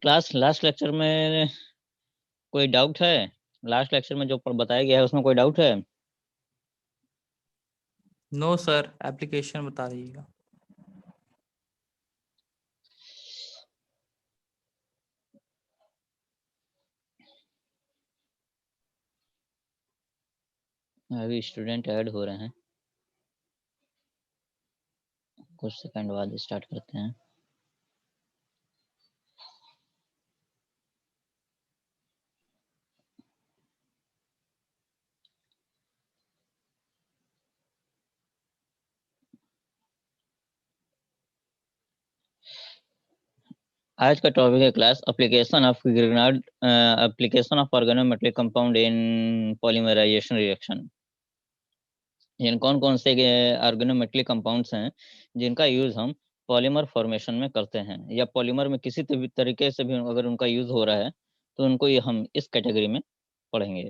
Class last lecture में कोई doubt है? लास्ट लेक्चर में जो बताया गया है उसमें कोई डाउट है? नो सर, एप्लीकेशन बता दीजिएगा। अभी स्टूडेंट ऐड हो रहे हैं, कुछ सेकंड बाद स्टार्ट करते हैं। आज का टॉपिक है class application of organometallic compound in polymerization reaction. यानी कौन कौन से ऑर्गेनोमेट्रिक कंपाउंड्स हैं जिनका यूज हम पॉलीमर फॉर्मेशन में करते हैं, या पॉलीमर में किसी तरीके से भी अगर उनका यूज हो रहा है तो उनको ये हम इस कैटेगरी में पढ़ेंगे।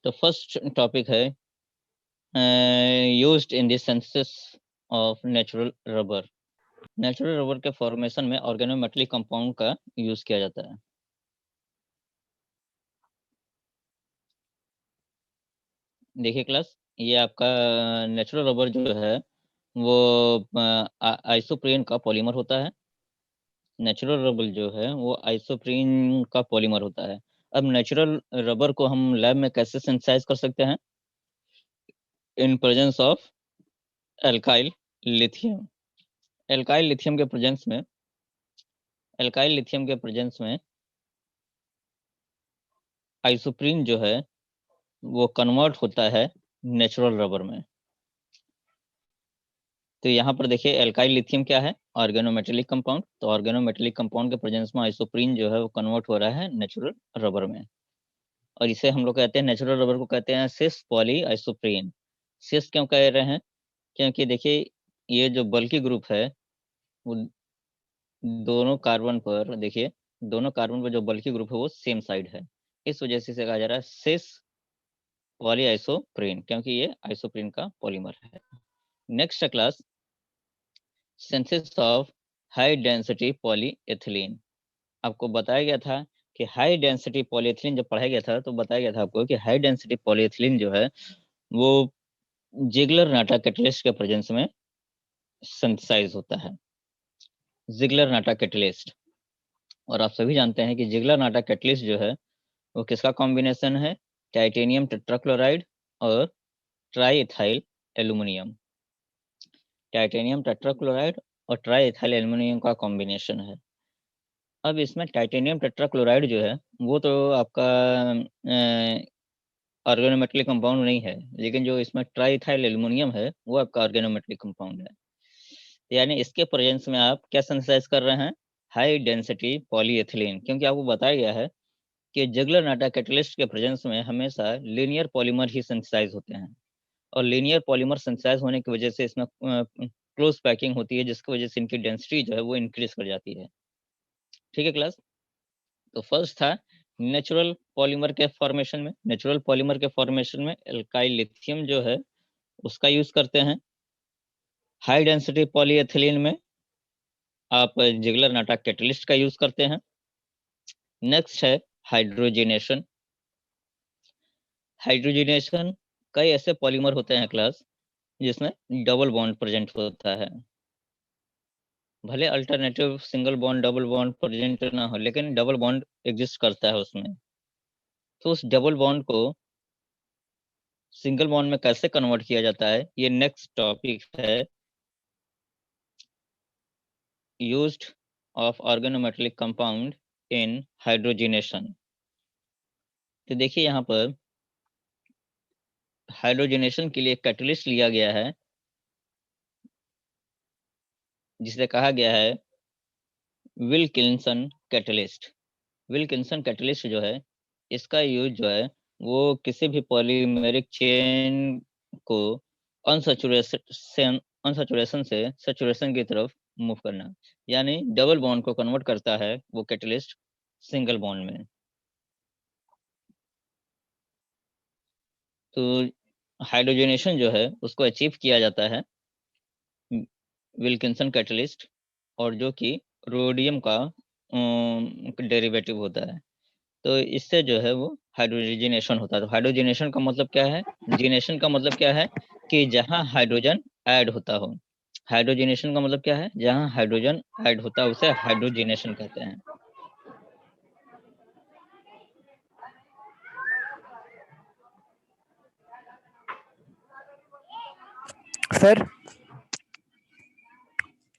तो फर्स्ट टॉपिक है used in the synthesis of natural rubber. Natural rubber के फॉर्मेशन में ऑर्गेनोमेट्रिक कंपाउंड का यूज किया जाता है। देखिए क्लास, ये आपका नेचुरल रबर जो है वो आइसोप्रीन का पॉलीमर होता है। नेचुरल रबर जो है वो आइसोप्रीन का पॉलीमर होता है। अब नेचुरल रबर को हम लैब में कैसे सिंथेसाइज कर सकते हैं? In presence of alkyl lithium. Alkyl lithium के प्रेजेंस में आइसोप्रीन जो है वो कन्वर्ट होता है नेचुरल रबर में। तो यहाँ पर देखिए एल्काइल लिथियम क्या है? Organometallic compound. तो ऑर्गेनोमेटेलिक कंपाउंड के प्रेजेंस में आइसोप्रीन जो है वो कन्वर्ट हो रहा है नेचुरल रबर में, और इसे हम लोग कहते हैं, नेचुरल रबर को कहते हैं सिस पॉली आइसोप्रीन। सिस क्यों कह रहे हैं? क्योंकि देखिए ये जो बल्कि ग्रुप है वो दोनों कार्बन पर, देखिए दोनों कार्बन पर जो बल्कि ग्रुप है वो सेम साइड है, इस वजह से इसे कहा जा रहा है सिस पॉली आइसोप्रीन, क्योंकि ये आइसोप्रीन का पॉलीमर है। Next class synthesis of high density polyethylene. आपको बताया गया था कि हाई डेंसिटी पॉलीएथिलीन जब पढ़ाया गया था तो बताया गया था आपको कि हाई डेंसिटी पॉलीएथिलीन जो है वो जिगलर नाटा कैटलिस्ट के प्रेजेंस में सिंथेसाइज होता है। जिगलर नाटा कैटलिस्ट, और आप सभी जानते हैं कि जिगलर नाटा कैटलिस्ट जो है वो किसका कॉम्बिनेशन है? टाइटेनियम टेट्राक्लोराइड और try ethyl aluminium. Titanium tetrachloride और ट्राई इथाइल एल्यूमिनियम का कॉम्बिनेशन है। अब इसमें टाइटेनियम टेट्राक्लोराइड जो है वो तो आपका ऑर्गेनोमेटेलिक कंपाउंड नहीं है, लेकिन जो इसमें ट्राइथाइल एल्युमिनियम है वो आपका ऑर्गेनोमेटेलिक कंपाउंड है। यानी इसके प्रेजेंस में आप क्या सिंथेसाइज कर रहे हैं? हाई डेंसिटी पॉलीएथिलीन, क्योंकि आपको बताया गया है कि जिगलर नाटा कैटलिस्ट के प्रेजेंस में हमेशा लीनियर पॉलीमर ही सिंथेसाइज होते हैं, और लीनियर पॉलीमर सिंथेसाइज होने की वजह से इसमें क्लोज पैकिंग होती है, जिसकी वजह से इनकी डेंसिटी जो है वो इंक्रीज कर जाती है। ठीक है क्लास? तो फर्स्ट था नेचुरल पॉलीमर के फॉर्मेशन में। नेचुरल पॉलीमर के फॉर्मेशन में एल्काइल लिथियम जो है उसका यूज करते हैं। हाई डेंसिटी पॉलीएथिलीन में आप जिगलर नाटा कैटलिस्ट का यूज करते हैं। नेक्स्ट है हाइड्रोजिनेशन। हाइड्रोजिनेशन कई ऐसे पॉलीमर होते हैं क्लास जिसमें डबल बॉन्ड प्रेजेंट होता है। भले alternative single bond double bond present ना हो, लेकिन डबल बॉन्ड एग्जिस्ट करता है उसमें। तो उस डबल बॉन्ड को सिंगल बॉन्ड में कैसे कन्वर्ट किया जाता है, ये नेक्स्ट टॉपिक है, used of organometallic compound in hydrogenation. तो देखिए यहाँ पर हाइड्रोजिनेशन के लिए कैटलिस्ट लिया गया है जिसे कहा गया है विल्किंसन कैटलिस्ट। विल्किंसन कैटलिस्ट जो है इसका यूज जो है वो किसी भी पॉलीमेरिक चेन को अनसैचुरेशन अनसैचुरेशन से सैचुरेशन की तरफ मूव करना, यानी डबल बॉन्ड को कन्वर्ट करता है वो कैटलिस्ट सिंगल बॉन्ड में। तो हाइड्रोजनेशन जो है उसको अचीव किया जाता है विल्किंसन कैटलिस्ट और जो कि रोडियम का डेरिवेटिव होता है। तो इससे जो है वो हाइड्रोजनेशन होता है। तो हाइड्रोजनेशन का मतलब क्या है? जीनेशन का मतलब क्या है? कि जहां हाइड्रोजन ऐड होता हो। हाइड्रोजनेशन का मतलब क्या है? जहां हाइड्रोजन ऐड होता है उसे हाइड्रोजनेशन कहते हैं। सर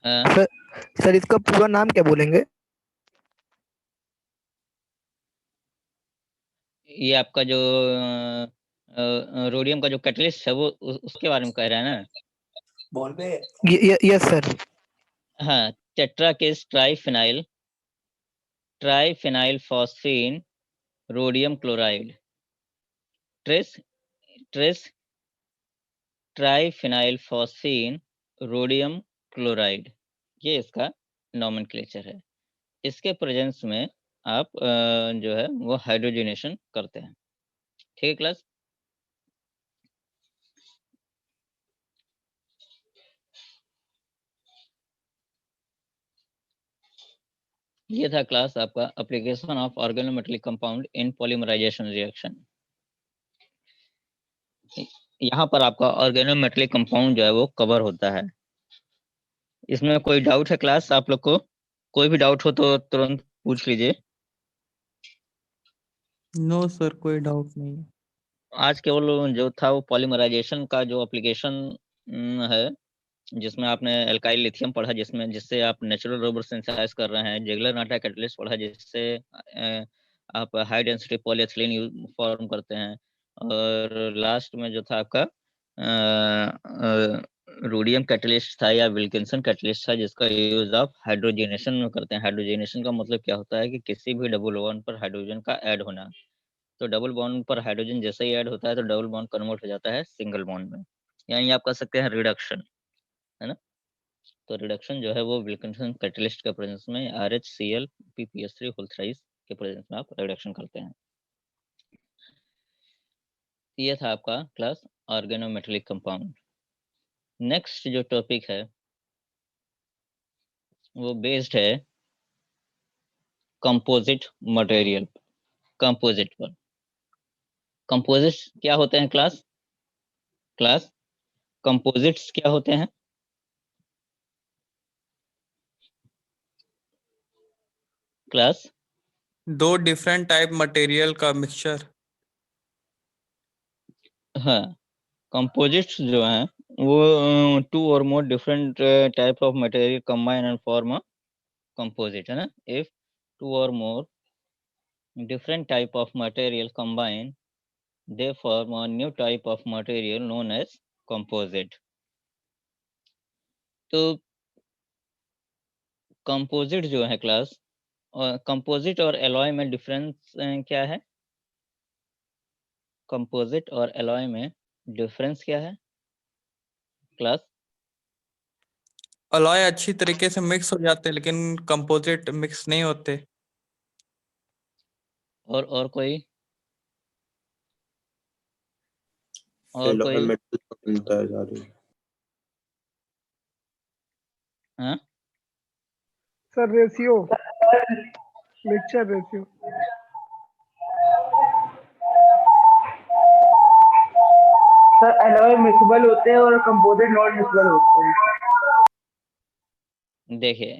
अ, सर सर इसका पूरा नाम क्या बोलेंगे? ये आपका जो रोडियम का जो कैटलिस्ट है वो उसके बारे में कह रहा है ना? बोल पे यस सर। हाँ, tetrakis triphenyl phosphine rhodium chloride. Tris tris triphenyl phosphine rhodium chloride, ये इसका नॉमेनक्लेचर है। इसके प्रेजेंस में आप जो है वो हाइड्रोजनेशन करते हैं। ठीक है क्लास? ये था क्लास आपका application of organometallic compound in polymerization reaction. यहाँ पर आपका ऑर्गेनोमेटेलिक कंपाउंड जो है वो कवर होता है। इसमें कोई डाउट है क्लास आप लोग को? कोई भी डाउट हो तो तुरंत पूछ लीजिए। नो सर, कोई डाउट नहीं है। आज केवल जो था वो पॉलीमराइजेशन का जो एप्लीकेशन है, जिसमें आपने एल्काइल लिथियम पढ़ा, जिससे आप नेचुरल रबर सिंथेसाइज कर रहे हैं। जेगलर नाटा कैटलिस्ट पढ़ा, जिससे आप हाई डेंसिटी पॉलीएथिलीन फॉर्म करते हैं। और लास्ट में जो था आपका रोडियम कैटलिस्ट था या विल्किंसन कैटलिस्ट था, जिसका यूज आप हाइड्रोजनेशन में करते हैं। हाइड्रोजनेशन का मतलब क्या होता है कि किसी भी डबल बॉन्ड पर हाइड्रोजन का ऐड होना। तो डबल बॉन्ड पर हाइड्रोजन जैसे ही ऐड होता है तो डबल बॉन्ड कन्वर्ट हो जाता है सिंगल बॉन्ड में। यानी आप कह सकते हैं रिडक्शन, है ना? तो रिडक्शन जो है वो विल्किंसन कैटलिस्ट के प्रेजेंस में RHCl PPS3 होल थ्राइस के प्रेजेंस में आप रिडक्शन करते हैं। ये था आपका क्लास ऑर्गेनोमेटेलिक कंपाउंड। नेक्स्ट जो टॉपिक है वो बेस्ड है कंपोजिट मटेरियल, कंपोजिट पर। कंपोजिट्स क्या होते हैं क्लास? कंपोजिट्स क्या होते हैं क्लास? दो डिफरेंट टाइप मटेरियल का मिक्सचर। हाँ, कंपोजिट्स जो हैं वो टू और more different type of material combine and form a composite, है ना? इफ टू और मोर different type of material combine, they form a new type of material known as composite. तो कंपोजिट जो है क्लास, कंपोजिट और alloy में difference क्या है? कंपोजिट और एलॉय में डिफरेंस क्या है क्लास? अलॉय अच्छी तरीके से मिक्स हो जाते हैं, लेकिन कंपोजिट मिक्स नहीं होते। और कोई और कोई मेटल बनता है सारे। हाँ? Sir ratio, mixture ratio. Sir alloy mixable होते हैं और कंपोजिट नॉन मिक्सबल होते हैं। देखिए,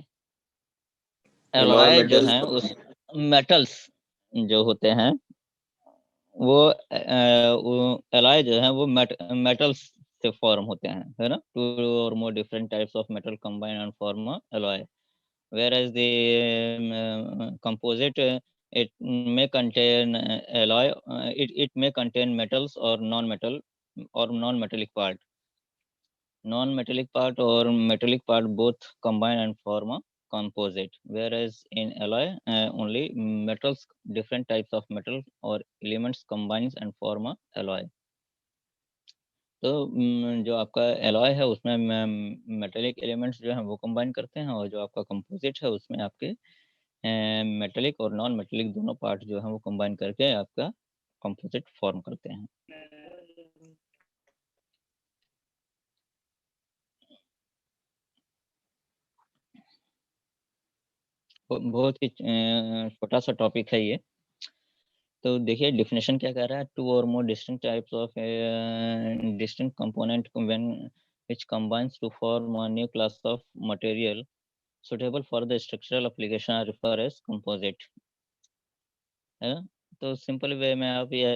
एलॉय एलॉय जो मेटल्स है उस मेटल्स जो होते हैं वो एलॉय जो है वो मेटल्स से फॉर्म होते हैं, है ना? टू और more different types of metal combine and form alloy, whereas the composite it may contain alloy, it may contain metals or non-metallic or metallic part both combine and form a composite, whereas in alloy only metals, different types of metal or elements combines and form a alloy. तो जो आपका alloy है उसमें metallic elements जो हैं वो combine करते हैं, और जो आपका कंपोजिट है उसमें आपके मेटेलिक और नॉन मेटेलिक दोनों पार्ट जो हैं वो कंबाइन करके आपका कंपोजिट फॉर्म करते हैं। बहुत ही छोटा सा टॉपिक है ये। तो देखिए डिफिनेशन क्या कह रहा है, 2 or more distinct types of distinct component when which combines to form a new class of material suitable for the structural application are referred as composite, है ना। तो सिंपल वे में आप ये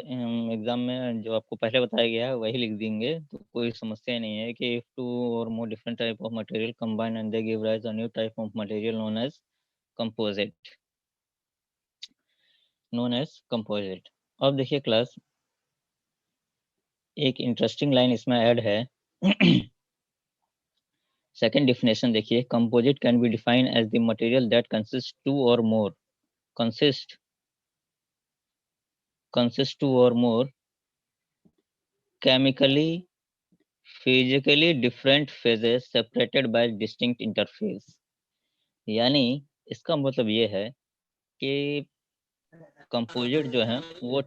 एग्जाम में जो आपको पहले बताया गया है वही लिख देंगे, तो कोई समस्या नहीं है कि if 2 or more different type of material combine and they give rise a new type of material known as composite, अब देखिए क्लास, एक इंटरेस्टिंग लाइन इसमें ऐड है। सेकंड डिफिनेशन देखिए, composite can be defined as the material that consist 2 or more chemically physically different phases separated by distinct interface। यानी इसका मतलब ये है कि कंपोजिट जो है वो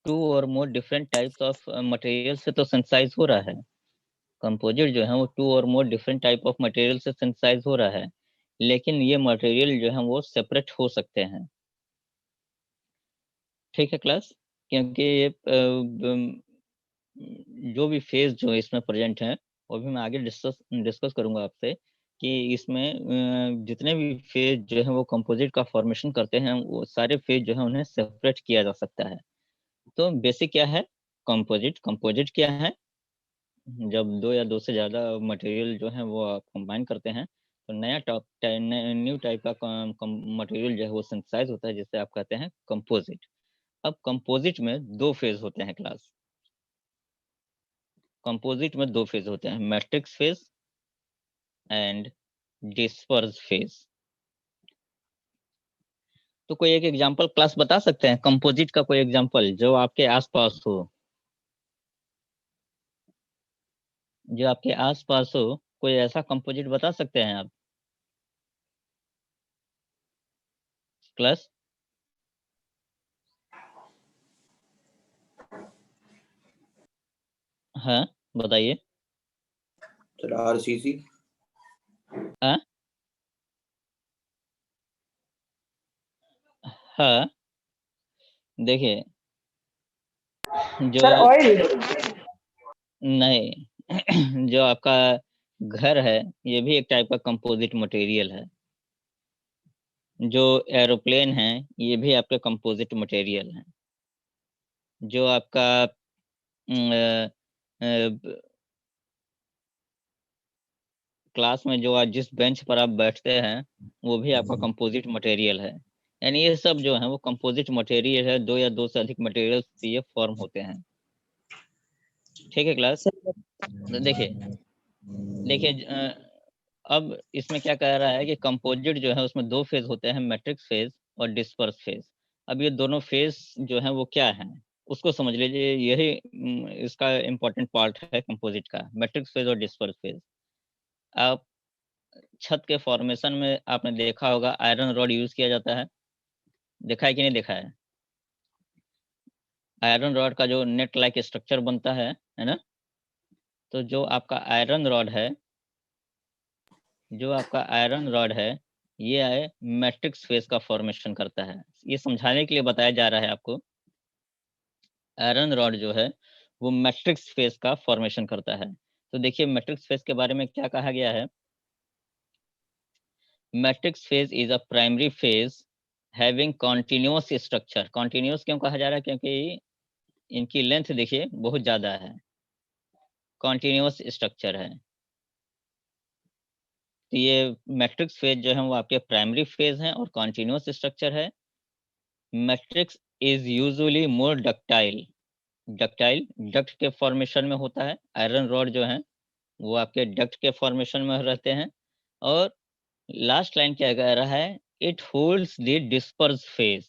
2 or more different types of material से तो सिंथेसाइज हो रहा है। कंपोजिट जो है वो 2 or more different type of material से सिंथेसाइज हो रहा है, लेकिन ये मटेरियल जो है वो सेपरेट हो सकते हैं। ठीक है क्लास, क्योंकि ये जो भी फेज जो इसमें प्रेजेंट है वो भी मैं आगे डिस्कस करूंगा आपसे कि इसमें जितने भी फेज जो है वो कंपोजिट का फॉर्मेशन करते हैं, वो सारे फेज जो है उन्हें सेपरेट किया जा सकता है। तो बेसिक क्या है कंपोजिट क्या है, जब 2 या 2 से ज़्यादा मटेरियल जो है वो आप कंबाइन करते हैं तो न्यू टाइप का मटेरियल जो है वो सिंथेसाइज होता है, जिसे आप कहते हैं कंपोजिट। अब कंपोजिट में 2 फेज होते हैं क्लास, कंपोजिट में 2 फेज होते हैं, matrix phase and disperse phase. तो कोई एक एग्जांपल क्लास बता सकते हैं कंपोजिट का, कोई एग्जांपल जो आपके आसपास हो, कोई ऐसा कंपोजिट बता सकते हैं आप क्लास? हाँ बताइए। Sir RCC. हाँ हाँ देखिए जो सर ऑयल। नहीं जो आपका घर है ये भी एक टाइप का कंपोजिट मटेरियल है, जो एरोप्लेन है ये भी आपका कंपोजिट मटेरियल है, जो आपका क्लास में जो आज जिस बेंच पर आप बैठते हैं वो भी आपका कंपोजिट मटेरियल है। यानी ये सब जो है वो कंपोजिट मटेरियल है, 2 या 2 से अधिक मटेरियल से ये फॉर्म होते हैं। ठीक है क्लास, तो देखिए अब इसमें क्या कह रहा है कि कंपोजिट जो है उसमें 2 फेज होते हैं, मैट्रिक्स फेज और डिस्पर्स फेज। अब ये दोनों फेज जो है वो क्या है उसको समझ लीजिए, यही इसका इम्पोर्टेंट पार्ट है कंपोजिट का, मैट्रिक्स फेज और डिस्पर्स फेज। आप छत के फॉर्मेशन में आपने देखा होगा आयरन रॉड यूज किया जाता है, देखा है कि नहीं देखा है? आयरन रॉड का जो नेट लाइक स्ट्रक्चर बनता है ना, तो जो आपका आयरन रॉड है ये मैट्रिक्स फेज का फॉर्मेशन करता है। ये समझाने के लिए बताया जा रहा है आपको, आयरन रॉड जो है वो मैट्रिक्स फेज का फॉर्मेशन करता है। तो देखिए मैट्रिक्स फेज के बारे में क्या कहा गया है, matrix phase is a primary phase having continuous structure. Continuous क्यों कहा जा रहा है, क्योंकि इनकी लेंथ देखिए बहुत ज्यादा है, कॉन्टिन्यूअस स्ट्रक्चर है। तो ये मैट्रिक्स फेज जो है वो आपके प्राइमरी फेज हैं और कॉन्टिन्यूअस स्ट्रक्चर है। Matrix is usually more ductile duct के फॉर्मेशन में होता है, आयरन रॉड जो है वो आपके डक्ट के फॉर्मेशन में रहते हैं। और लास्ट लाइन क्या कह रहा है, it holds the disperse phase,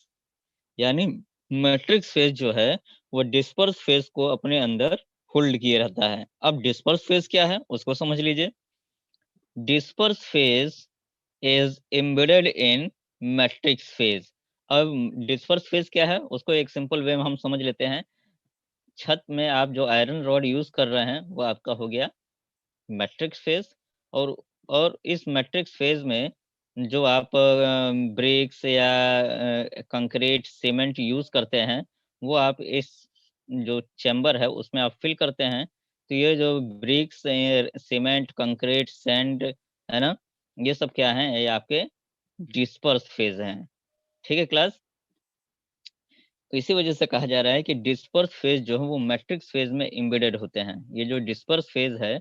यानी मैट्रिक्स फेज जो है वो डिस्पर्स फेज को अपने अंदर होल्ड किए रहता है। अब डिस्पर्स फेज क्या है उसको समझ लीजिए, disperse phase is embedded in matrix phase. अब डिस्पर्स फेज क्या है उसको एक सिंपल वे में हम समझ लेते हैं, छत में आप जो आयरन रॉड यूज कर रहे हैं वो आपका हो गया मैट्रिक्स फेज, और इस मैट्रिक्स फेज में जो आप ब्रिक्स या कंक्रीट सीमेंट यूज करते हैं, वो आप इस जो चैम्बर है उसमें आप फिल करते हैं, तो ये जो ब्रिक्स, सीमेंट, कंक्रीट, सैंड है ना, ये सब क्या है, ये आपके डिस्पर्स फेज हैं। ठीक है क्लास। तो इसी वजह से कहा जा रहा है कि डिस्पर्स फेज जो है वो मैट्रिक्स फेज में एम्बेडेड होते हैं। ये जो डिस्पर्स फेज है,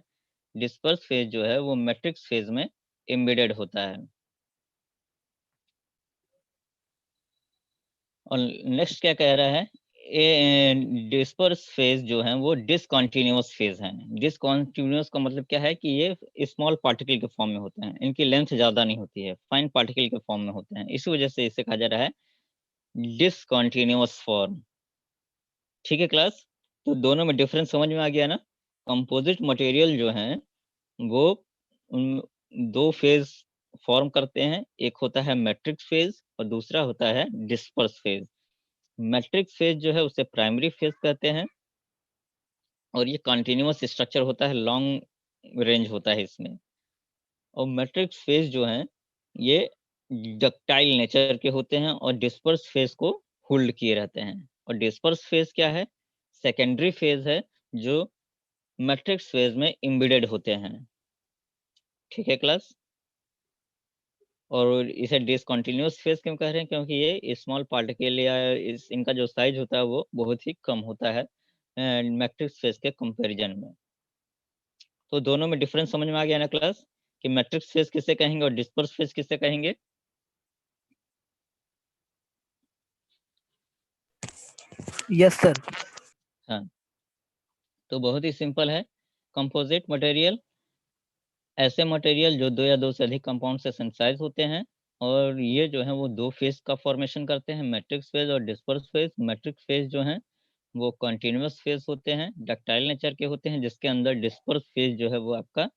डिस्पर्स फेज जो है वो मैट्रिक्स फेज में एम्बेडेड होता है। और नेक्स्ट क्या कह रहा है, डिस्पर्स फेज जो है वो डिसकंटिन्यूअस फेज है। डिसकंटिन्यूअस का मतलब क्या है कि ये स्मॉल पार्टिकल के फॉर्म में होते हैं, इनकी लेंथ ज्यादा नहीं होती है, फाइन पार्टिकल के फॉर्म में होते हैं, इसी वजह से इसे कहा जा रहा है डिसकंटिन्यूअस फॉर्म। ठीक है क्लास। तो दोनों में डिफरेंस समझ में आ गया ना। कंपोजिट मटेरियल जो है वो उन दो फेज फॉर्म करते हैं, एक होता है मैट्रिक्स फेज और दूसरा होता है डिस्पर्स फेज। मैट्रिक्स फेज जो है उसे प्राइमरी फेज कहते हैं, और ये कंटिन्यूअस स्ट्रक्चर होता है, लॉन्ग रेंज होता है इसमें। और मैट्रिक्स फेज जो है ये डक्टाइल नेचर के होते हैं और डिस्पर्स फेज को होल्ड किए रहते हैं। और डिस्पर्स फेज क्या है, सेकेंडरी फेज है जो मैट्रिक्स फेज में एम्बेडेड होते हैं। ठीक है क्लास। और इसे डिसकंटिन्यूअस फेज क्यों कह रहे हैं, क्योंकि ये स्मॉल पार्टिकल या इनका जो साइज होता है वो बहुत ही कम होता है मैट्रिक्स फेज के कंपैरिजन में। तो दोनों में डिफरेंस समझ में आ गया ना क्लास, कि मैट्रिक्स फेज किसे कहेंगे और डिस्पर्स फेज किसे कहेंगे। Yes sir. हाँ, तो बहुत ही सिंपल है। कंपोजिट मटेरियल ऐसे मटेरियल जो दो या दो से अधिक कंपाउंड से सिंथेसाइज होते हैं, और ये जो है वो दो फेज का फॉर्मेशन करते हैं, मैट्रिक्स फेज और डिस्पर्स फेज। मैट्रिक्स फेज जो है वो कंटिन्यूअस फेज होते हैं, डक्टाइल नेचर के होते हैं, जिसके अंदर डिस्पर्स फेज जो है वो आपका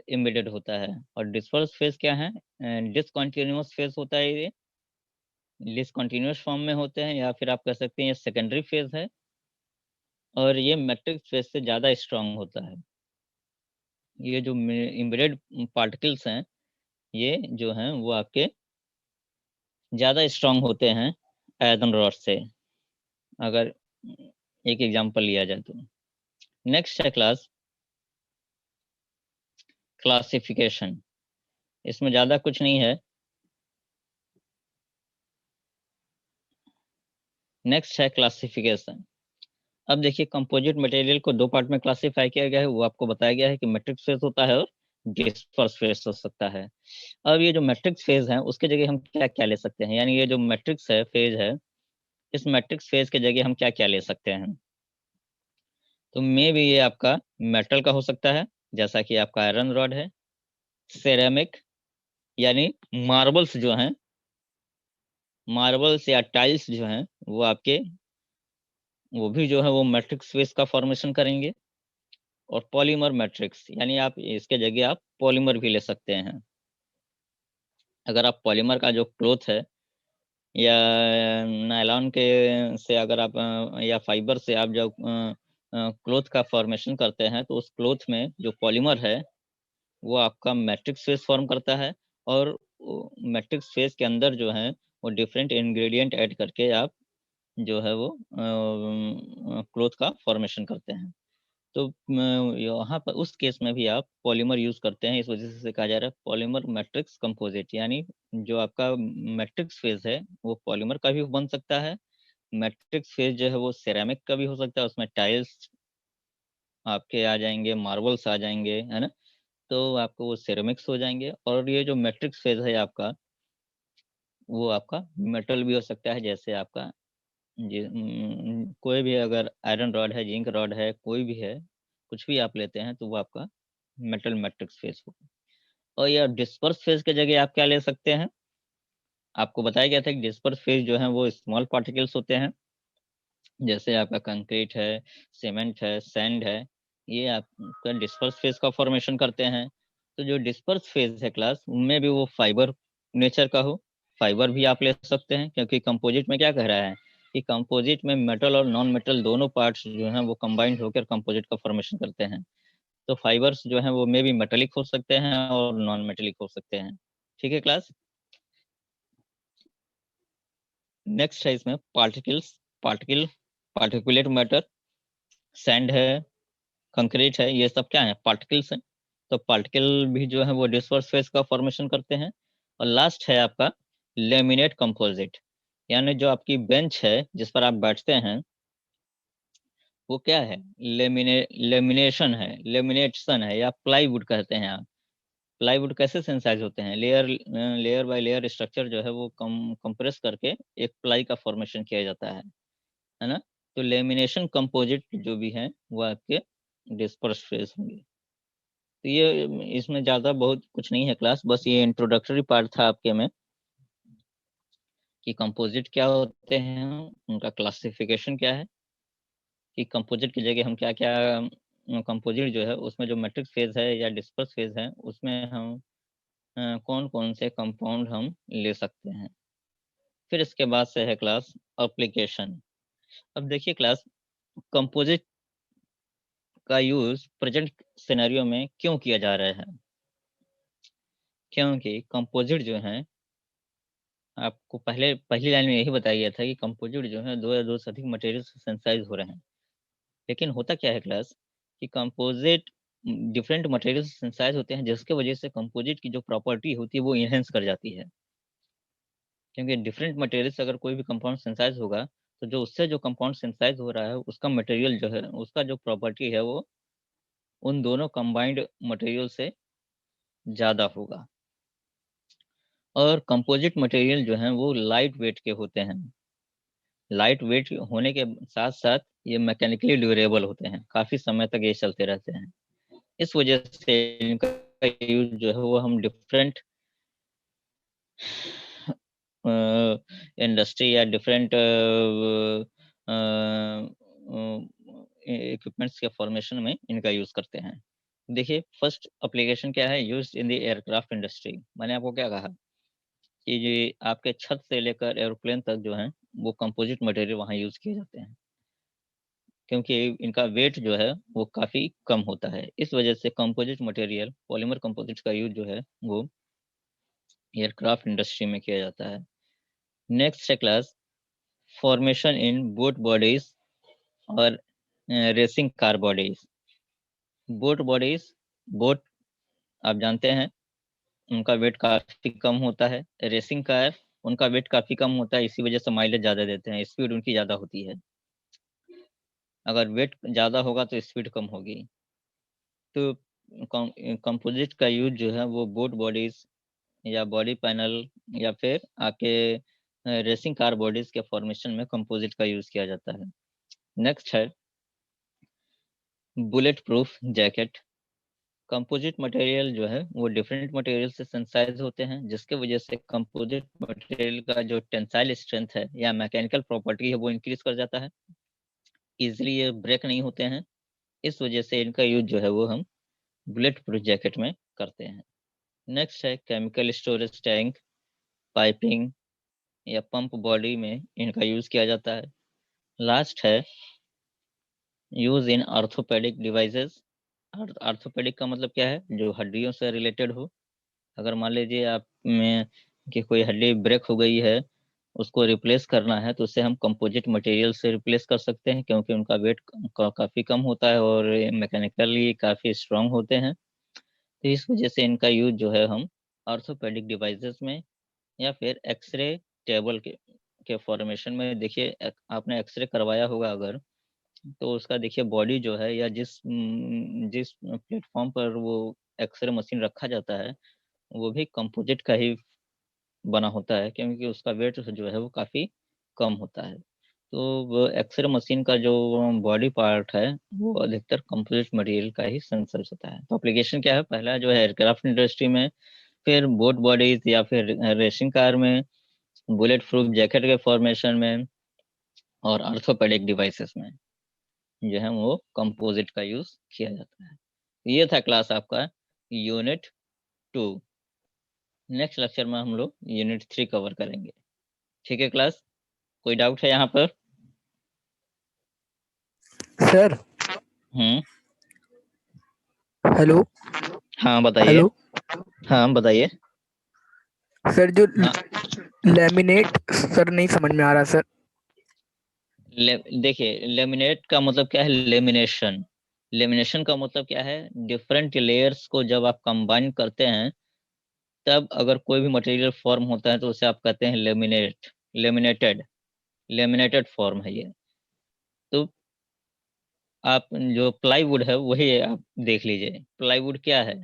एम्बेडेड होता है। और डिस्पर्स फेज क्या है, डिसकंटिन्यूअस फेज होता है, ये डिसकंटिन्यूअस फॉर्म में होते हैं, या फिर आप कह सकते हैं ये सेकेंडरी फेज है, और ये मैट्रिक्स फेज से ज़्यादा स्ट्रांग होता है। ये जो एम्बेडेड पार्टिकल्स हैं ये जो हैं वो आपके ज़्यादा स्ट्रांग होते हैं आयरन रॉड से, अगर एक एग्जांपल लिया जाए तो। नेक्स्ट है क्लास क्लासिफिकेशन। इसमें ज़्यादा कुछ नहीं है। नेक्स्ट है क्लासिफिकेशन। अब देखिए, कंपोजिट मटेरियल को दो पार्ट में क्लासिफाई किया गया है, वो आपको बताया गया है कि मैट्रिक्स फेज होता है और डिस्पर्स फेज हो सकता है। अब ये जो मैट्रिक्स फेज है उसके जगह हम क्या क्या ले सकते हैं, यानी ये जो मैट्रिक्स है फेज है, इस मैट्रिक्स फेज के जगह हम क्या क्या ले सकते हैं। तो मे भी ये आपका मेटल का हो सकता है, जैसा कि आपका आयरन रॉड है। सेरेमिक यानी मार्बल्स जो हैं, मार्बल्स या टाइल्स जो हैं वो आपके, वो भी जो है वो मैट्रिक्स फेज का फॉर्मेशन करेंगे। और पॉलीमर मैट्रिक्स, यानी आप इसके जगह आप पॉलीमर भी ले सकते हैं। अगर आप पॉलीमर का जो क्लोथ है या नायलॉन के से अगर आप या फाइबर से आप जो क्लोथ का फॉर्मेशन करते हैं, तो उस क्लोथ में जो पॉलीमर है वो आपका मैट्रिक्स फेज फॉर्म करता है। और मैट्रिक्स फेज के अंदर जो है वो डिफरेंट इंग्रेडिएंट ऐड करके आप जो है वो क्लोथ का फॉर्मेशन करते हैं। तो यहाँ पर उस केस में भी आप पॉलीमर यूज करते हैं, इस वजह से कहा जा रहा है पॉलीमर मैट्रिक्स कंपोजिट। यानी जो आपका मैट्रिक्स फेज है वो पॉलीमर का भी बन सकता है, मैट्रिक्स फेज जो है वो सेरामिक का भी हो सकता है, उसमें टाइल्स आपके आ जाएंगे, मार्बल्स आ जाएंगे, है ना, तो आपको वो सेरामिक्स हो जाएंगे। और ये जो मैट्रिक्स फेज है आपका, वो आपका मेटल भी हो सकता है, जैसे आपका कोई भी अगर आयरन रॉड है, जिंक रॉड है, कोई भी है, कुछ भी आप लेते हैं तो वो आपका मेटल मैट्रिक्स फेज होगा। और ये डिस्पर्स फेज के जगह आप क्या ले सकते हैं, आपको बताया गया था कि डिस्पर्स फेज जो है वो स्मॉल पार्टिकल्स होते हैं, जैसे आपका कंक्रीट है, सीमेंट है, सैंड है, ये आपका डिस्पर्स फेज का फॉर्मेशन करते हैं। तो जो डिस्पर्स फेज है क्लास, उनमें भी वो फाइबर नेचर का हो, फाइबर भी आप ले सकते हैं, क्योंकि कंपोजिट में क्या कह रहा है कि कंपोजिट में मेटल और नॉन मेटल दोनों पार्ट्स जो हैं वो कंबाइंड होकर कंपोजिट का फॉर्मेशन करते हैं। तो फाइबर्स जो हैं वो मे भी मेटेलिक हो सकते हैं और नॉन मेटेलिक हो सकते हैं। ठीक है क्लास। नेक्स्ट है इसमें पार्टिकुलेट मैटर, सैंड है, कंक्रीट है, ये सब क्या है? पार्टिकल्स हैं। तो पार्टिकल भी जो है वो डिस्पर्स फेज का फॉर्मेशन करते हैं। और लास्ट है आपका लेमिनेट कंपोजिट, यानी जो आपकी बेंच है जिस पर आप बैठते हैं वो क्या है? लेमिनेशन है या प्लाईवुड कहते हैं आप। प्लाईवुड कैसे सेंसाइज होते हैं? लेयर बाय लेयर स्ट्रक्चर जो है वो कंप्रेस करके एक प्लाई का फॉर्मेशन किया जाता है ना। तो लेमिनेशन कंपोजिट जो भी है वो आपके डिस्पर्स फेज होंगे। तो ये इसमें ज्यादा बहुत कुछ नहीं है क्लास, बस ये इंट्रोडक्टरी पार्ट था आपके में कि कंपोजिट क्या होते हैं, उनका क्लासिफिकेशन क्या है, कि कंपोजिट की जगह हम क्या क्या कंपोजिट जो है उसमें जो मैट्रिक्स फेज है या डिस्पर्स फेज है उसमें हम कौन कौन से कंपाउंड हम ले सकते हैं। फिर इसके बाद से है क्लास एप्लीकेशन। अब देखिए क्लास, कंपोजिट का यूज प्रेजेंट सिनेरियो में क्यों किया जा रहा है? क्योंकि कंपोजिट जो है, आपको पहली लाइन में यही बताया गया था कि कंपोजिट जो है दो या दो से अधिक मटेरियल से सेंसाइज हो रहे हैं। लेकिन होता क्या है क्लास कि कंपोजिट डिफरेंट मटेरियल से सेंसाइज होते हैं, जिसके वजह से कंपोजिट की जो प्रॉपर्टी होती है वो इनहेंस कर जाती है। क्योंकि डिफरेंट मटेरियल से अगर कोई भी कंपाउंड सेंसाइज होगा तो जो उससे जो कंपाउंड सेंसाइज हो रहा है उसका मटेरियल जो है उसका जो प्रॉपर्टी है वो उन दोनों कंबाइंड मटेरियल से ज़्यादा होगा। और कंपोजिट मटेरियल जो है वो लाइट वेट के होते हैं। लाइट वेट होने के साथ साथ ये मैकेनिकली ड्यूरेबल होते हैं, काफ़ी समय तक ये चलते रहते हैं। इस वजह से इनका यूज जो है वो हम डिफरेंट इंडस्ट्री या डिफरेंट इक्विपमेंट्स के फॉर्मेशन में इनका यूज करते हैं। देखिए फर्स्ट एप्लीकेशन क्या है, used in the aircraft industry. मैंने आपको क्या कहा कि ये आपके छत से लेकर एरोप्लेन तक जो है वो कंपोजिट मटेरियल वहाँ यूज किए जाते हैं, क्योंकि इनका वेट जो है वो काफ़ी कम होता है। इस वजह से कंपोजिट मटेरियल, पॉलीमर कंपोजिट का यूज जो है वो एयरक्राफ्ट इंडस्ट्री में किया जाता है। नेक्स्ट है क्लास फॉर्मेशन इन बोट बॉडीज और रेसिंग कार बॉडीज। बोट आप जानते हैं उनका वेट काफ़ी कम होता है। रेसिंग कार उनका वेट काफ़ी कम होता है, इसी वजह से माइलेज ज़्यादा देते हैं, स्पीड उनकी ज़्यादा होती है। अगर वेट ज़्यादा होगा तो स्पीड कम होगी। तो कंपोजिट का यूज जो है वो बोट बॉडीज या बॉडी पैनल या फिर आपके रेसिंग कार बॉडीज के फॉर्मेशन में कंपोजिट का यूज किया जाता है। नेक्स्ट है bullet proof jacket. Composite material जो है वो डिफरेंट मटेरियल से सेंसाइज होते हैं, जिसके वजह से कंपोजिट मटेरियल का जो टेंसाइल स्ट्रेंथ है या मैकेनिकल प्रॉपर्टी है वो इंक्रीज कर जाता है। इजिली ये ब्रेक नहीं होते हैं, इस वजह से इनका यूज जो है वो हम बुलेट प्रूफ जैकेट में करते हैं। नेक्स्ट है केमिकल स्टोरेज टैंक, पाइपिंग या पंप बॉडी में इनका यूज किया जाता है। लास्ट है use in orthopaedic devices. Orthopaedic का मतलब क्या है? जो हड्डियों से रिलेटेड हो। अगर मान लीजिए आप में कि कोई हड्डी ब्रेक हो गई है, उसको रिप्लेस करना है तो उसे हम कंपोजिट मटेरियल से रिप्लेस कर सकते हैं, क्योंकि उनका वेट काफ़ी कम होता है और मैकेनिकली काफ़ी स्ट्रांग होते हैं। तो इस वजह से इनका यूज जो है हम आर्थोपेडिक डिवाइसेस में या फिर एक्सरे टेबल के फॉर्मेशन में। देखिए आपने एक्सरे करवाया होगा अगर, तो उसका देखिए बॉडी जो है या जिस प्लेटफॉर्म पर वो एक्सरे मशीन रखा जाता है वो भी कंपोजिट का ही बना होता है, क्योंकि उसका वेट जो है वो काफ़ी कम होता है। तो वो एक्सरे मशीन का जो बॉडी पार्ट है वो अधिकतर कंपोजिट मटेरियल का ही सेंसर्स होता है। तो एप्लीकेशन क्या है? पहला जो है एयरक्राफ्ट इंडस्ट्री में, फिर बोट बॉडीज या फिर रेसिंग कार में, बुलेट प्रूफ जैकेट के फॉर्मेशन में और आर्थोपेडिक डिवाइसेस में जो है वो कंपोजिट का यूज किया जाता है। ये था क्लास आपका यूनिट 2। नेक्स्ट लेक्चर में हम लोग यूनिट 3 कवर करेंगे। ठीक है क्लास, कोई डाउट है यहाँ पर? सर हम्म हेलो हाँ बताइए। हेलो हाँ बताइए। सर जो हाँ लैमिनेट सर नहीं समझ में आ रहा सर। देखिए लेमिनेट का मतलब क्या है, लेमिनेशन। लेमिनेशन का मतलब क्या है, डिफरेंट लेयर्स को जब आप कंबाइन करते हैं तब अगर कोई भी मटेरियल फॉर्म होता है तो उसे आप कहते हैं लेमिनेटेड। लेमिनेटेड फॉर्म है ये। तो आप जो प्लाईवुड है वही आप देख लीजिए, प्लाईवुड क्या है,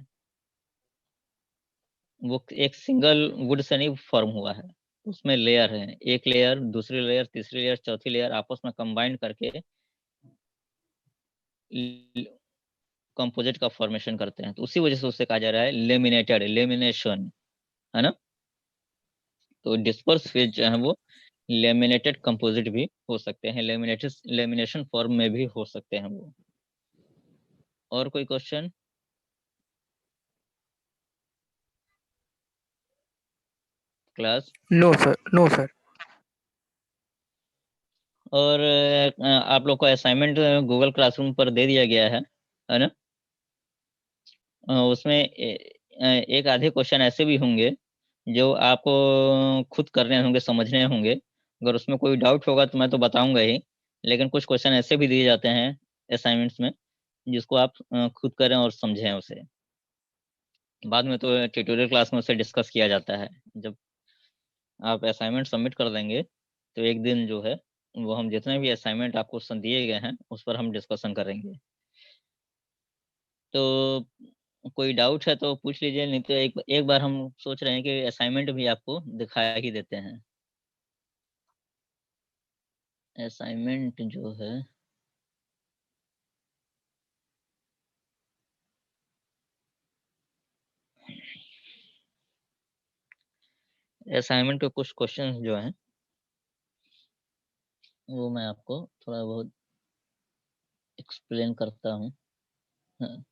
वो एक सिंगल वुड से नहीं फॉर्म हुआ है, उसमें लेयर है, एक लेयर, दूसरी लेयर, तीसरी लेयर, चौथी लेयर आपस में कंबाइन करके कंपोजिट का फॉर्मेशन करते हैं, तो उसी वजह से उसे कहा जा रहा है लेमिनेटेड, लेमिनेशन, है ना। तो डिस्पर्स फेज जो है वो लेमिनेटेड कंपोजिट भी हो सकते हैं, लेमिनेटेड लेमिनेशन फॉर्म में भी हो सकते हैं वो। और कोई question? Class? No sir, no sir. और आप लोग को असाइनमेंट गूगल क्लासरूम पर दे दिया गया है ना। उसमें एक आधे क्वेश्चन ऐसे भी होंगे जो आपको खुद करने होंगे, समझने होंगे। अगर उसमें कोई डाउट होगा तो मैं तो बताऊंगा ही, लेकिन कुछ क्वेश्चन ऐसे भी दिए जाते हैं असाइनमेंट्स में जिसको आप खुद करें और समझें उसे। बाद में तो ट्यूटोरियल क्लास में उसे डिस्कस किया जाता है। जब आप असाइनमेंट सबमिट कर देंगे तो एक दिन जो है वो हम जितने भी असाइनमेंट आपको दिए गए हैं उस पर हम डिस्कशन करेंगे। तो कोई डाउट है तो पूछ लीजिए, नहीं तो एक बार हम सोच रहे हैं कि असाइनमेंट भी आपको दिखा ही देते हैं। असाइनमेंट जो है असाइनमेंट के कुछ क्वेश्चन जो हैं वो मैं आपको थोड़ा बहुत एक्सप्लेन करता हूँ। हाँ।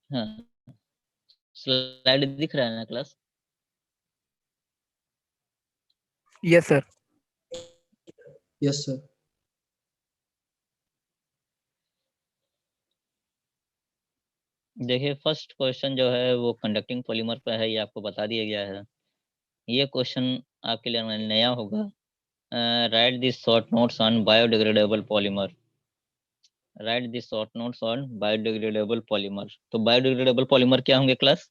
हाँ, स्लाइड दिख रहा है ना class? Yes sir. Yes sir. देखिए फर्स्ट क्वेश्चन जो है वो कंडक्टिंग पॉलीमर पे है, ये आपको बता दिया गया है। ये क्वेश्चन आपके लिए नया होगा। Right this short notes on biodegradable polymer. Right this short notes on biodegradable polymer. तो बायोडिग्रेडेबल पॉलीमर क्या होंगे क्लास?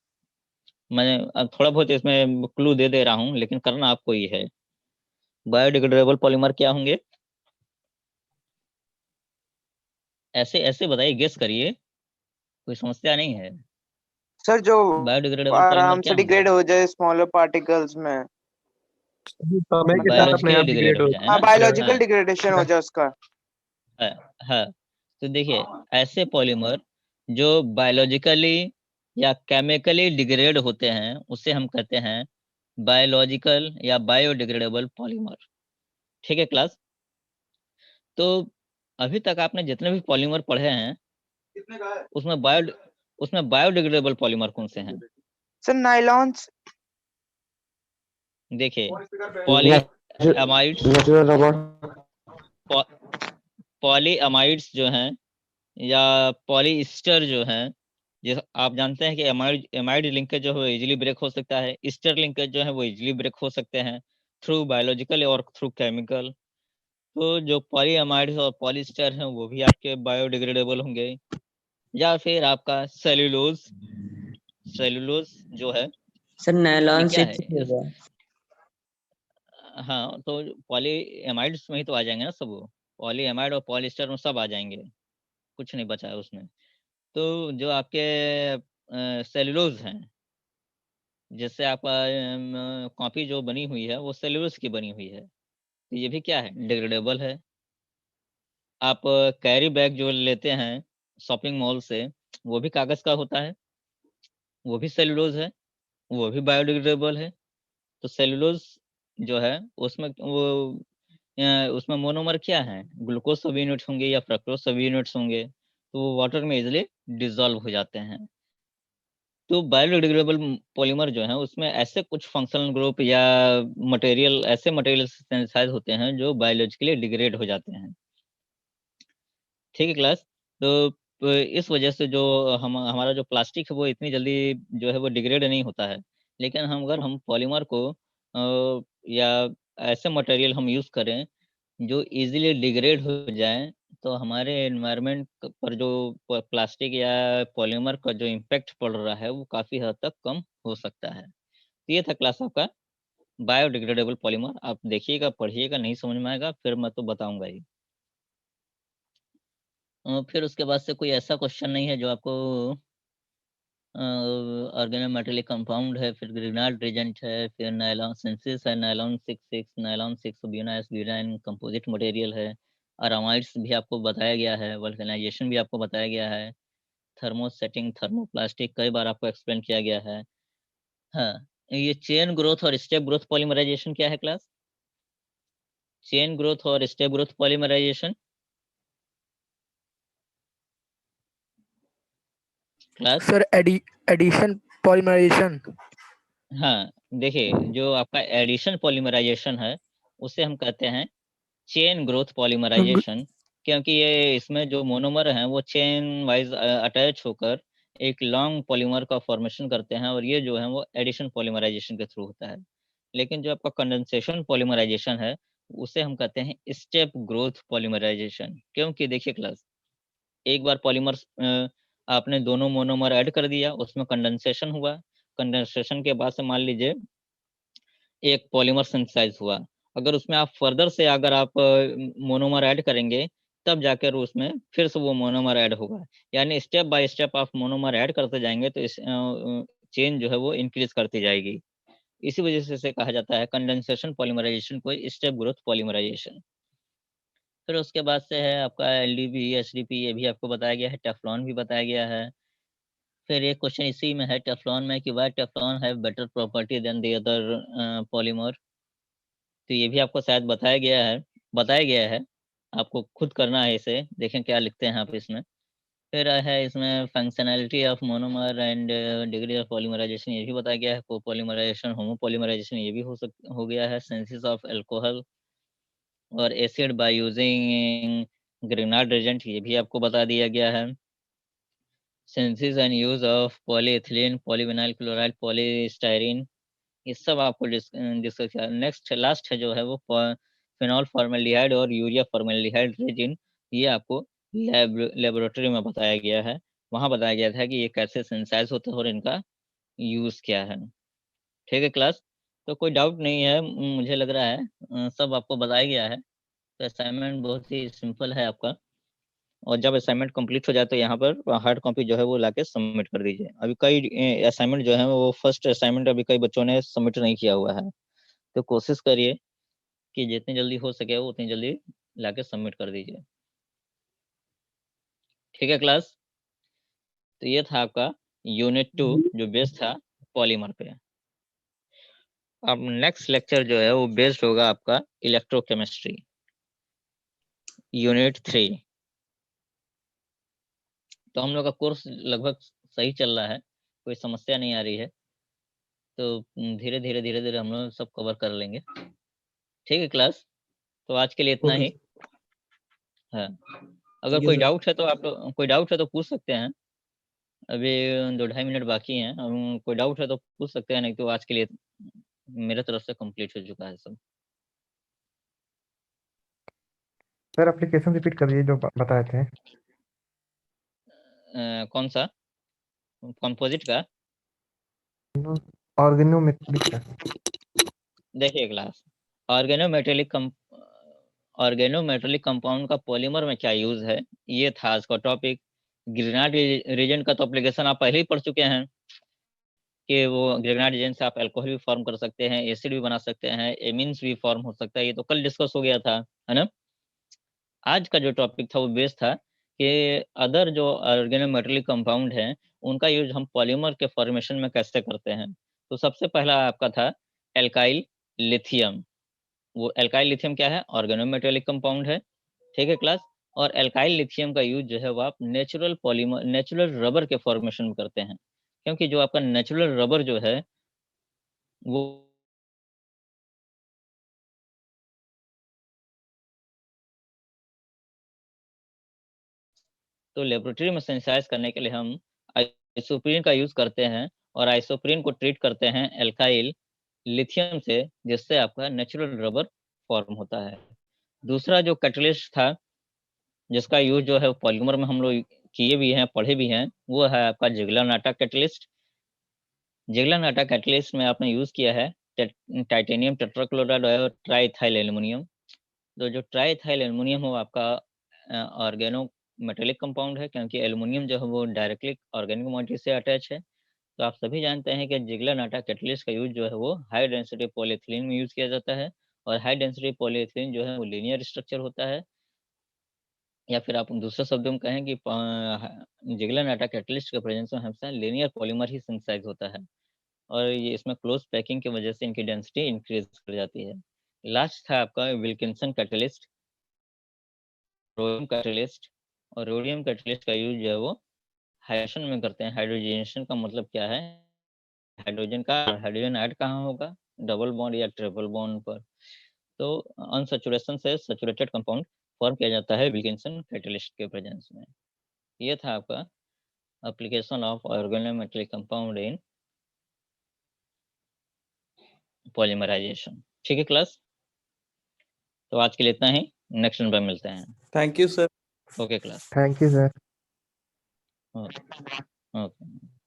मैं अब थोड़ा बहुत इसमें क्लू दे दे रहा हूँ लेकिन करना आपको ही है। बायोडिग्रेडेबल पॉलीमर क्या होंगे? ऐसे ऐसे बताइए, गेस करिए, कोई समस्या नहीं है। सर जो बायोडिग्रेडेबल पॉलीमर आराम क्या से होंगे? डिग्रेड हो जाए स्मॉलर पार्टिकल्स में। समय के साथ अपने बायोलॉजिकली आप डिग्रेड डिग्रेड हो हो जाए हाँ, ना। बायोलॉजिकल हाँ डिग्रेडेशन हो जाए उसका। हाँ हाँ। तो देखिए ऐसे पॉलीमर जो बायोलॉजिकली या केमिकली डिग्रेड होते हैं उसे हम कहते हैं बायोलॉजिकल या बायोडिग्रेडेबल पॉलीमर। ठीक है क्लास। तो अभी तक आपने जितने भी पॉलीमर पढ़े हैं उसमें बायोडिग्रेडेबल पॉलीमर कौन से हैं? Sir nylons. देखिए poly amides, natural rubber. Poly amides जो हैं या पॉलीस्टर जो हैं, ये आप जानते हैं कि एमाइड एमाइड लिंकेज जो है इजीली ब्रेक हो सकता है, ईस्टर लिंकेज जो है वो इजीली ब्रेक हो सकते हैं थ्रू बायोलॉजिकल और थ्रू केमिकल। तो जो पॉली अमाइड्स और पॉलीस्टर हैं वो भी आपके बायोडिग्रेडेबल होंगे। या फिर आपका सेल्यूलोज, सेल्यूलोज जो है सर ये नायलॉन क्या से है ठीक होगा। हाँ तो पॉली एमाइड्स में ही तो आ जाएंगे ना सब, वो पॉली एमाइड और पॉलिस्टर में सब आ जाएंगे, कुछ नहीं बचा है उसमें। तो जो आपके सेल्यूलोज हैं, जिससे आपका कॉपी जो बनी हुई है वो सेल्यूलोज की बनी हुई है, तो ये भी क्या है, डिग्रेडेबल है। आप कैरी बैग जो लेते हैं शॉपिंग मॉल से वो भी कागज का होता है, वो भी सेल्यूलोज है, वो भी बायोडिग्रेडेबल है। तो सेल्यूलोज जो है उसमें उसमें मोनोमर क्या है, ग्लूकोज सब यूनिट्स होंगे या फ्रक्टोज सब यूनिट्स होंगे, तो वो वाटर में इजिली डिजोल्व हो जाते हैं। तो बायोडिग्रेडेबल पॉलीमर जो है उसमें ऐसे कुछ फंक्शनल ग्रुप या मटेरियल, ऐसे मटेरियल सिंथेसाइज होते हैं जो बायोलॉजिकली डिग्रेड हो जाते हैं। ठीक है क्लास। तो इस वजह से जो हमारा जो प्लास्टिक है वो इतनी जल्दी जो है वो डिग्रेड नहीं होता है। लेकिन हम पॉलीमर को या ऐसे मटेरियल हम यूज करें जो इजीली डिग्रेड हो जाए, तो हमारे एनवायरनमेंट पर जो प्लास्टिक या पॉलीमर का जो इम्पैक्ट पड़ रहा है वो काफी हद तक कम हो सकता है। तो ये था क्लास आपका बायोडिग्रेडेबल पॉलीमर। आप देखिएगा, पढ़िएगा, नहीं समझ में आएगा फिर मैं तो बताऊंगा ही। फिर उसके बाद से कोई ऐसा क्वेश्चन नहीं है जो आपको ऑर्गेनोमेटेलिक कंपाउंड है, फिर ग्रिग्नार्ड रिजेंट है, फिर नायलॉन सिंथेसिस है, nylon 6 nylon 6 Buna S butyne composite material है, अरामाइड्स भी आपको बताया गया है, वल्कनाइजेशन भी आपको बताया गया है, थर्मोसेटिंग, थर्मोप्लास्टिक कई बार आपको एक्सप्लेन किया गया है। हाँ, ये चेन ग्रोथ और स्टेप ग्रोथ पॉलीमराइजेशन क्या है क्लास? चेन ग्रोथ और step growth polymerization class? Sir addition polymerization. हाँ, देखिए जो आपका एडिशन पॉलीमराइजेशन है उसे हम कहते हैं चेन ग्रोथ पॉलीमराइजेशन, क्योंकि ये इसमें जो मोनोमर हैं वो चेन वाइज अटैच होकर एक लॉन्ग पॉलीमर का फॉर्मेशन करते हैं, और ये जो है वो एडिशन पॉलीमराइजेशन के थ्रू होता है। लेकिन जो आपका कंडेंसेशन पॉलीमराइजेशन है उसे हम कहते हैं स्टेप ग्रोथ पॉलीमराइजेशन, क्योंकि देखिए क्लास, एक बार पॉलीमर आपने दोनों मोनोमर ऐड कर दिया, उसमें कंडेंसेशन हुआ, कंडेंसेशन के बाद से मान लीजिए एक पॉलीमर सिंथेसाइज हुआ। अगर उसमें आप फर्दर से अगर आप मोनोमर ऐड करेंगे तब जाकर उसमें फिर से वो मोनोमर ऐड होगा, यानी स्टेप बाय स्टेप आप मोनोमर ऐड करते जाएंगे तो इस चेन जो है वो इंक्रीज करती जाएगी। इसी वजह से इसे कहा जाता है कंडेंसेशन पॉलीमराइजेशन को स्टेप ग्रोथ पॉलीमराइजेशन। फिर उसके बाद से है आपका एलडीपी, एचडीपी, ये भी आपको बताया गया है, टेफ्लॉन भी बताया गया है। फिर एक क्वेश्चन इसी में है टेफ्लॉन में कि why Teflon have better property than the other polymer. तो ये भी आपको शायद बताया गया है, आपको खुद करना है इसे, देखें क्या लिखते हैं आप इसमें। फिर है इसमें functionality of monomer and degree of polymerization, ये भी बताया गया है। कोपॉलीमराइजेशन, होमोपॉलीमराइजेशन ये भी हो गया है। सिंथेसिस ऑफ अल्कोहल और acid by using Grignard agent, ये भी आपको बता दिया गया है। Synthesis and use of polyethylene, polyvinyl chloride, polystyrene, ये सब आपको डिस्कस किया। नेक्स्ट लास्ट है जो है वो फिनॉल फॉर्मेल्डिहाइड और यूरिया फॉर्मेल्डिहाइड रेजिन, ये आपको लेबोरेटरी में बताया गया है। वहां बताया गया था कि ये कैसे सिंथेसाइज होते हैं और इनका यूज क्या है। ठीक है क्लास, तो कोई डाउट नहीं है मुझे लग रहा है, सब आपको बताया गया है। तो असाइनमेंट बहुत ही सिंपल है आपका, और जब असाइनमेंट कंप्लीट हो जाए तो यहाँ पर हार्ड कॉपी जो है वो लाके सबमिट कर दीजिए। अभी कई असाइनमेंट जो है वो फर्स्ट असाइनमेंट अभी कई बच्चों ने सबमिट नहीं किया हुआ है, तो कोशिश करिए कि जितनी जल्दी हो सके वो उतनी जल्दी लाके सबमिट कर दीजिए। ठीक है क्लास, तो ये था आपका यूनिट 2 जो बेस्ड था पॉलीमर पे। अब नेक्स्ट लेक्चर जो है वो बेस्ड होगा आपका इलेक्ट्रोकेमिस्ट्री यूनिट 3। तो हम लोग का कोर्स लगभग सही चल रहा है, कोई समस्या नहीं आ रही है, तो धीरे धीरे हम लोग सब कवर कर लेंगे। ठीक है क्लास, तो आज के लिए इतना ओके ही। हाँ, अगर ठीक है कोई सर। डाउट है तो आप कोई डाउट है तो पूछ सकते हैं। अभी 2-2.5 मिनट बाकी हैं, कोई डाउट है तो पूछ सकते हैं, नहीं तो आज के लिए मेरे तरफ से कंप्लीट हो चुका है सब। सर एप्लीकेशन रिपीट कर दीजिए जो बताए थे। कौन सा? कंपोजिट का? ऑर्गेनोमेट्रिक का। देखिए क्लास, ऑर्गेनोमेटेलिक कंपाउंड का पॉलीमर में क्या यूज है, ये था आज का टॉपिक। ग्रेनाइड रीजेंट का तो एप्लीकेशन आप पहले ही पढ़ चुके हैं कि वो ग्रेनाइड रीजेंट से आप अल्कोहल भी फॉर्म कर सकते हैं, एसिड भी बना सकते हैं, एमिन्स भी फॉर्म हो सकता है, ये तो कल डिस्कस हो गया था, है ना। आज का जो टॉपिक था वो बेस था कि अदर जो ऑर्गेनोमेटेलिक कंपाउंड हैं उनका यूज हम पॉलीमर के फॉर्मेशन में कैसे करते हैं। तो सबसे पहला आपका था एल्काइल लिथियम। वो एल्काइल लिथियम क्या है? ऑर्गेनोमेटेलिक कंपाउंड है। ठीक है क्लास, और एल्काइल लिथियम का यूज जो है वो आप नेचुरल रबर के फॉर्मेशन में करते हैं। क्योंकि जो आपका नेचुरल रबर जो है वो तो लेबोरेटरी में सेंसाइज करने के लिए हम आइसोप्रीन का यूज करते हैं और आइसोप्रीन को ट्रीट करते हैं एल्काइल लिथियम से, जिससे आपका नेचुरल रबर फॉर्म होता है। दूसरा जो कैटलिस्ट था जिसका यूज जो है पॉलीमर में हम लोग किए भी हैं, पढ़े भी हैं, वो है आपका जिगला-नाटा कैटलिस्ट। जिगला-नाटा कैटलिस्ट में आपने यूज किया है टाइटेनियम टेट्राक्लोराइड और ट्राइथाइल एल्युमिनियम। तो जो ट्राइथाइल एल्युमिनियम हो आपका ऑर्गेनो मेटेलिक कंपाउंड है, क्योंकि एल्युमिनियम जो है वो डायरेक्टली ऑर्गेनिक मॉलिक्यूल से अटैच है। तो आप सभी जानते हैं कि जिगला-नाटा कैटलिस्ट का यूज जो है वो हाई डेंसिटी पॉलीएथिलीन में यूज किया जाता है, और हाई डेंसिटी पॉलीएथिलीन जो है वो लीनियर स्ट्रक्चर होता है, या फिर आप दूसरे शब्दों में कहें कि जिगला-नाटा कैटलिस्ट के प्रेजेंस में हमेशा लीनियर पॉलीमर ही सिंथेसाइज होता है, और ये इसमें क्लोज पैकिंग की वजह से इनकी डेंसिटी इंक्रीज कर जाती है। लास्ट था आपका विल्किंसन कैटलिस्ट, रोडियम कैटलिस्ट, और रोडियम कैटलिस्ट का यूज जो है वो हाइड्रोजन में करते हैं। हाइड्रोजनेशन का मतलब क्या है? हाइड्रोजन ऐड कहाँ होगा? डबल बॉन्ड या ट्रिपल बॉन्ड पर। तो अनसैचुरेशन से सैचुरेटेड कंपाउंड फॉर्म किया जाता है विल्किंसन कैटलिस्ट के प्रेजेंस में। ये था आपका application of organometallic compound in polymerization. ठीक है क्लास, तो आज के लिए इतना ही, नेक्स्ट नंबर मिलते हैं। Thank you sir. Okay class, thank you sir. Okay.